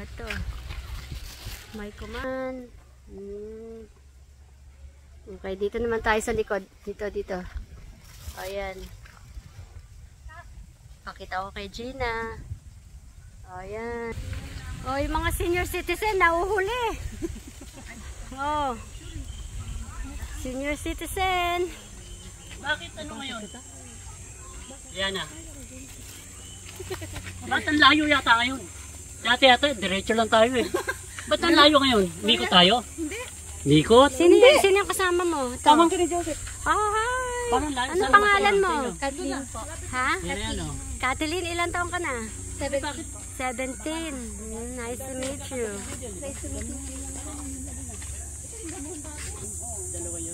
Eto. May command. Okay, dito naman tayo sa likod. Dito. Ayan. Pakita ko kay Gina. Ayan. Oh, yung mga senior citizen nauhuli. Oh. Senior citizen. Bakit ano ngayon? Yan na. Ba't ang layo yata ngayon? Dati yata, diretso lang tayo eh. Ba't ang layo ngayon? Mikot tayo? Hindi. Mikot? Sino yung kasama mo? Tamang ka ni Joseph. Oh, hi. Ano pangalan mo? Kathleen po. Ha? Yan o. Kathleen, ilang taong ka na? 17. Nice to meet you.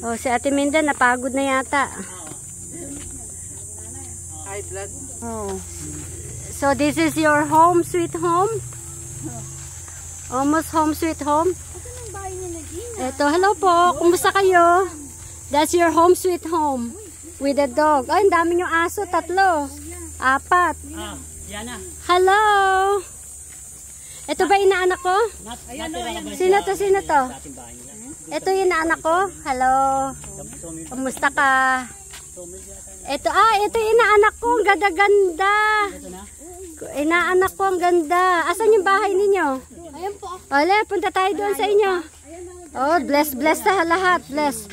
Oh, si Ate Minda napagod na yata. High blood. Oh. So this is your home sweet home? Almost home sweet home? Eto, hello po. Kumusta kayo? That's your home sweet home. With a dog. Ay, ang dami yung aso. 3. 4. Yan na. Hello. Ito ba inaanak ko? Sino to? Ito yung inaanak ko. Hello. Kumusta ka? Ito yung inaanak ko. Ang ganda-ganda. Inaanak ko, ang ganda. Asan yung bahay ninyo? Ayan po. Ole, punta tayo doon sa inyo. Oh, bless sa lahat. Bless.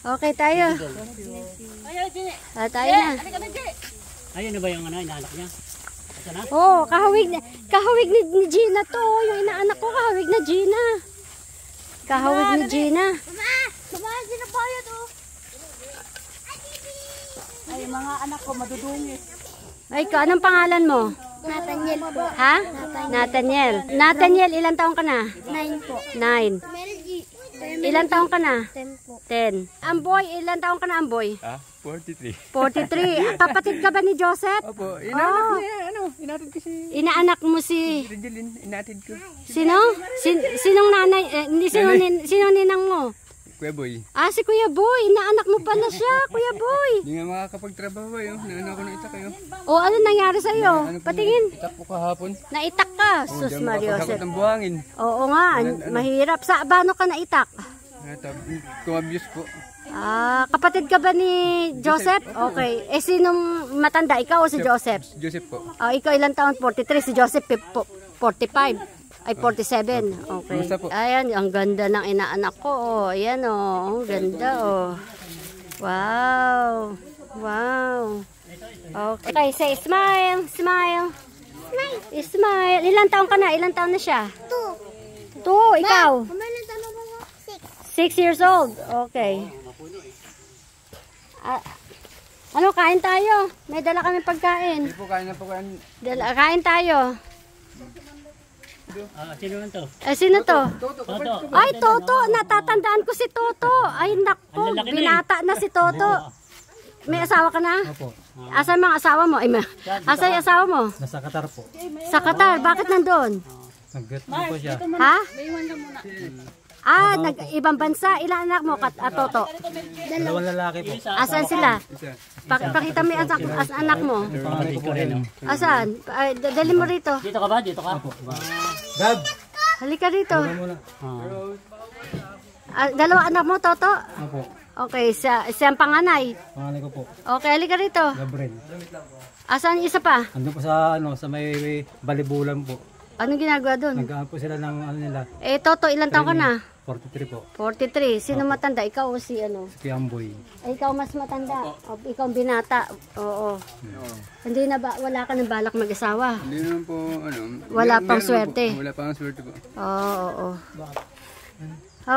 Okay tayo. Tayo na. Ayun na ba yung inaanak niya? Ito na? Oh, kahawig ni Gina to. Yung inaanak ko, kahawig na Gina. Kahawig ni Gina. Mama, sino po yun to? Ay, mga anak ko madudungi. Ay, anong pangalan mo? Nathaniel po. Ha? Nathaniel. Nathaniel, ilang taong ka na? 9 po. 9. Melgie. Ilang taong ka na? 10 po. 10. Amboy, ilang taong ka na, Amboy? 43. 43. Kapatid ka ba ni Joseph? Opo, inatid ko niya, inatid ko si Inaanak mo si... Regeline, inatid ko. Sino? Sinong nanay? Sinong ninang mo? Kuya Boy. Si Kuya Boy. Inaanak mo pala siya, Kuya Boy. Hindi nga makakapagtrabaho yun. Naano ko na itak kayo. O, ano nangyari sa'yo? Patingin. Itak po kahapon. Naitak ka. Sus, Mario. Sakot ng buhangin. Oo nga, mahirap. Sa paano ka naitak? Kumabuse po. Kapatid ka ba ni Joseph? Okay. Sinong matanda? Ikaw o si Joseph? Joseph po. Ikaw ilang taon? 43. Si Joseph 45. Ay, 47. Okay. Ayan, ang ganda ng inaanak ko. Oh. Ayan, oh. Ang ganda, oh. Wow. Wow. Okay, say smile. Smile. Smile. Ilang taon ka na? Ilang taon na siya? 2. Ikaw? 6 years old. Okay. Ano, kain tayo? May dala kami pagkain. Hindi po, kain na po kain. Kain tayo. Sino lang to? Sino to? Toto. Ay, Toto. Natatandaan ko si Toto. Ay, nako. Binata na si Toto. May asawa ka na? Opo. Asan mga asawa mo? Asan yung asawa mo? Nasa Qatar po. Sa Qatar. Bakit nandun? Nag-get po siya. Ha? Ibang bansa. Ilang anak mo, Toto? Dalawang lalaki po. Asan sila? Pakita mo yung anak mo. Pangalan ko po rin. Asan? Dali mo rito. Dito ka ba? Dito ka? Gab! Halika rito. Dalawa anak mo, Toto? Opo. Okay, siyang panganay. Pangalan ko po. Okay, halika rito. Gabriel. Asan yung isa pa? Ando po sa sa may balibulan po. Anong ginagawa doon? Nag-aan po sila ng nila. Toto, ilang taon ka na? 43 po. 43. Sino matanda? Ikaw o si ano? Si Amboy. Ay, ikaw mas matanda. Ikaw ang binata. Oo. Hindi na ba, wala ka ng balak mag-asawa? Hindi naman po, Wala pang swerte. Wala pang swerte po. Oo.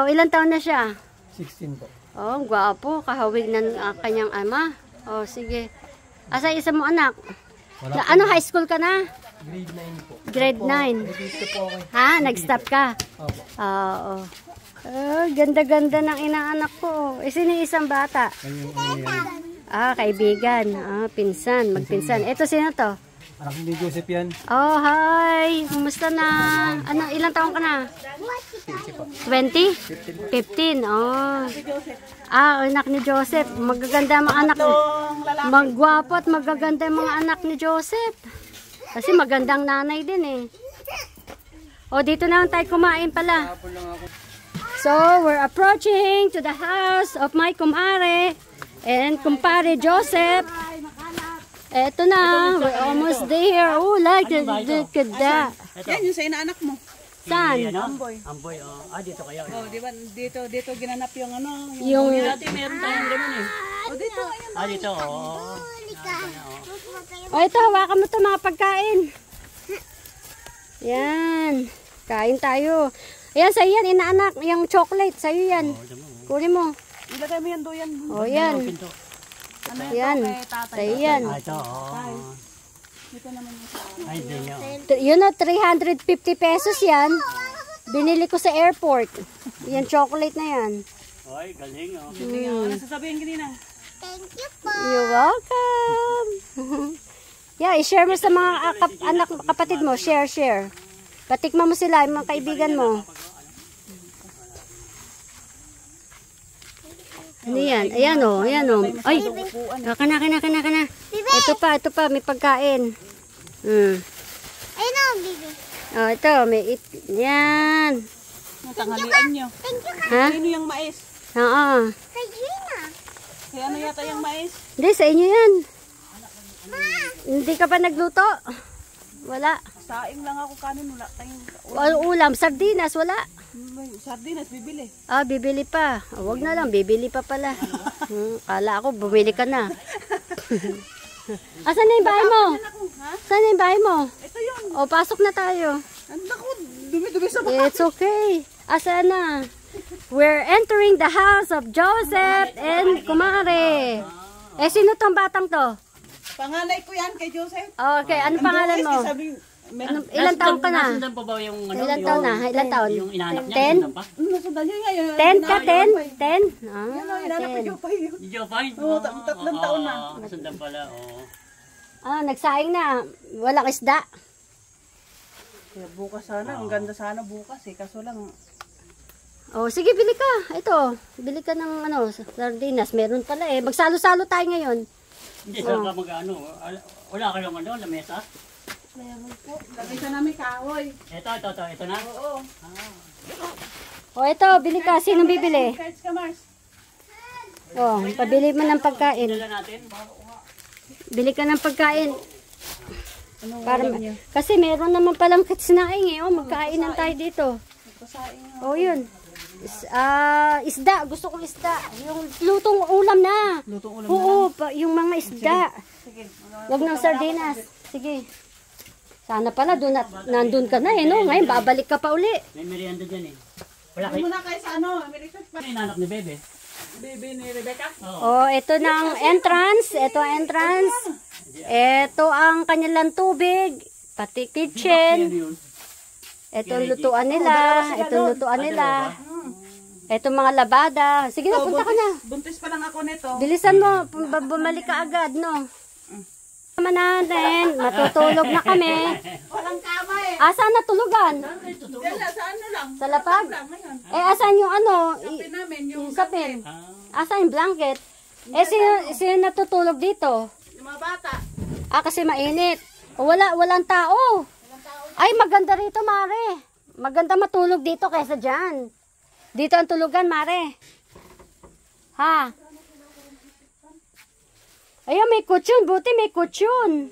Ilang taon na siya? 16 po. Ang gwapo. Kahawig ng kanyang ama. Sige. Asa isa mo anak? Ano, high school ka na? Grade 9 po. Grade 9. Dito po ako. Nag-stop ka? Opo. Oo. Ganda-ganda ng inaanak ko. Sino yung isang bata? Kaibigan. Pinsan. Magpinsan. Ito sino to? Anak ni Joseph yan. Oh, hi. Kumusta na? Ilang taon ka na? 20? 15. Anak ni Joseph. Magaganda mga anak. Magwapo at magaganda mga anak ni Joseph. Kasi magandang nanay din eh. O, dito na lang tayo kumain pala. Hapon lang ako. So, we're approaching to the house of my kumare and kumpare Joseph. Eto na, we're almost there. Oh, look at that. Yan yung sa inaanak mo. Saan? Amboy. Amboy, oh. Dito kayo. Oh, di ba dito ginanap yung ano, Yung, Dati meron tayong ganun eh. oh, dito ayun. Dito, oo. oh, ito, hawakan mo ito mga pagkain. Yan. Kain tayo. Ayan, sa'yo yan, inaanak. Yung chocolate, sa'yo yan. Kunin mo. Ilagay mo yan doyan. O, yan. Pinto. Yan. Sa'yo yan. Ito, oo. Dito naman yung sa Ay, hindi nyo. Yun o, 350 pesos yan. Binili ko sa airport. Yan, chocolate na yan. Ay, galing, oh. ano sasabihin kanina? You're welcome. Yeah, i-share mo sa mga anak, kapatid mo. Share. Patikman mo sila, yung mga kaibigan mo. Ano yan? Ayan o, ayan o. Ay, kana. Ito pa, may pagkain. Ayun o, bibi. Oh, ito, may yan. Tanghalian nyo. Ha? Sino yung mais? Oo. Kay Gina. Kaya ano yata yung mais? Hindi, sa inyo yan. Hindi ka pa nagluto? Wala. Saing lang ako kanin. Wala tayong Ulam, sardinas, wala. sardinas bibili. Ah, bibili pa. Oh, wag na lang, bibili pa pala. Kala ako, bumili ka na. Asan na yung bahay mo? Saan na yung bahay mo? Ito yun. O, pasok na tayo. Ang naku, dumi-dumi sa bahay. It's okay. Asan na? We're entering the house of Joseph and Kumare. Eh, sino tong batang to? Panganay ko yan kay Joseph. Okay, ano pangalan mo? Ilan taon ka na? Nasundan pa ba yung ano? Ilan taon na? Ilan taon? Yung inanak niya, 10? nasundan pa? Nasundan niya ngayon. 10 ka? 10? 10? Yan o, inanap ko 10. yung payo. Yung Jopay? Oo, tatlong taon na. Nasundan pala, oo. Ah, nagsaing na. Walang isda. Kaya bukas sana, ang ganda sana bukas eh. Kaso lang, Oh, sige, bili ka. Ito, bili ka ng ano, sardinas. Meron pala eh. Magsalo-salo tayo ngayon. Hindi, saan ka mag-ano? Wala kayong ano, lamesa? lagay sa namin kahoy. Ito na? Oo. Oh, ito, bili ka. Sinong bibili? Kahit ka Mars. Oh, pabili mo ng pagkain. Dala natin? Bili ka ng pagkain. Para, kasi meron naman palang kitsinaing eh. Oh, magkainan tayo dito. Oh, yun. Isda. Gusto kong isda. Yung lutong ulam na. Lutong ulam Oo, yung mga isda. Huwag ng sardinas. Sige. Sana pala nandun ka na eh, no? Ngayon, babalik ka pa uli. May merienda dyan eh. Wala Hindi kayo? mo na kayo sa ano, American Ano yung inanak ni Bebe? baby ni Rebecca. Oh, ito ng entrance. Ito ang entrance. Ito ang kanilang tubig. Pati kitchen. Yun. Ito ang lutuan nila. Ito ang lutuan nila. Ito mga labada. Sige na, punta ka na. Buntis pa lang ako nito. Bilisan mo. Bumalik ka agad, no? Tama natin. Matutulog na kami. Walang kama eh. Asan natulugan? Diyan na, sa ano lang. Sa lapag? Lang ngayon. Eh, asan yung ano? Kapin namin yung Yung sapin. Ah, Asan yung blanket? Eh, sino natutulog dito? yung mga bata. Kasi mainit. Walang tao. Ay, maganda rito, Mare. Maganda matulog dito kaysa dyan. Dito ang tulugan, Mare. Ha? Ayun, may kutsyon. Buti may kutsyon.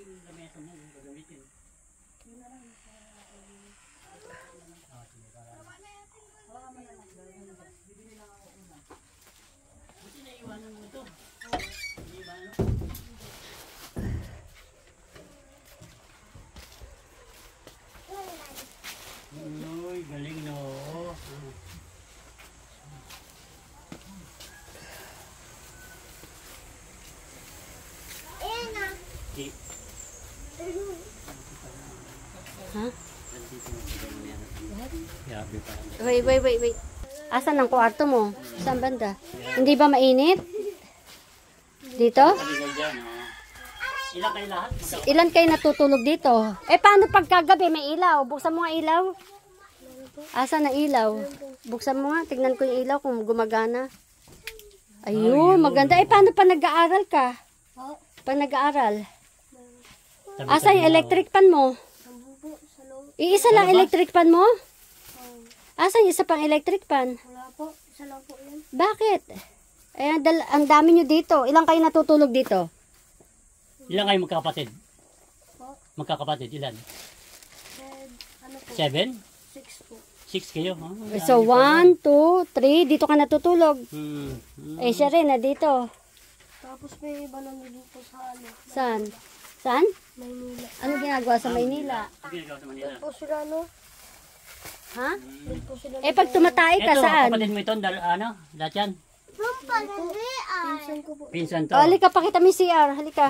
uy, galing no. Ayan na. Ha? Grabe pa. Wait. Asan ang kwarto mo? Saan banda? Hindi ba mainit? Dito? Paligay dyan, oh. Ilan kayo lahat? Ilan kayo natutulog dito? Eh, paano pagkagabi may ilaw? Buksan mo nga ilaw. Asan na ilaw? Buksan mo nga. Tignan ko yung ilaw kung gumagana. Ayun, maganda. Eh, paano pa nag-aaral ka? Pag nag-aaral? Asan yung electric pan mo? Iisa lang electric pan mo? Asan yung isa pang electric fan? Wala po. Isa lang po yan. Bakit? Eh, ang dami nyo dito. Ilang kayo natutulog dito? Ilan kayo magkakapatid? Magkakapatid, ilan? Ano po? 7? 6 po. 6 kayo? So, 1, 2, 3. Dito ka natutulog. Hmm. Eh, siya rin na dito. Tapos may iba nandun po sa ano. Saan? Saan? Maynila. Ano ginagawa sa Maynila? Ano ginagawa sa Manila? Po sila no? Ha? Doon po sila. Eh, pag tumatay ka, Ito, saan? kapatid mo ito, lahat yan. Doon pa, hindi ay. Pinsan ko po. Pinsan to. Oh, halika, pakita mo yung CR. Halika.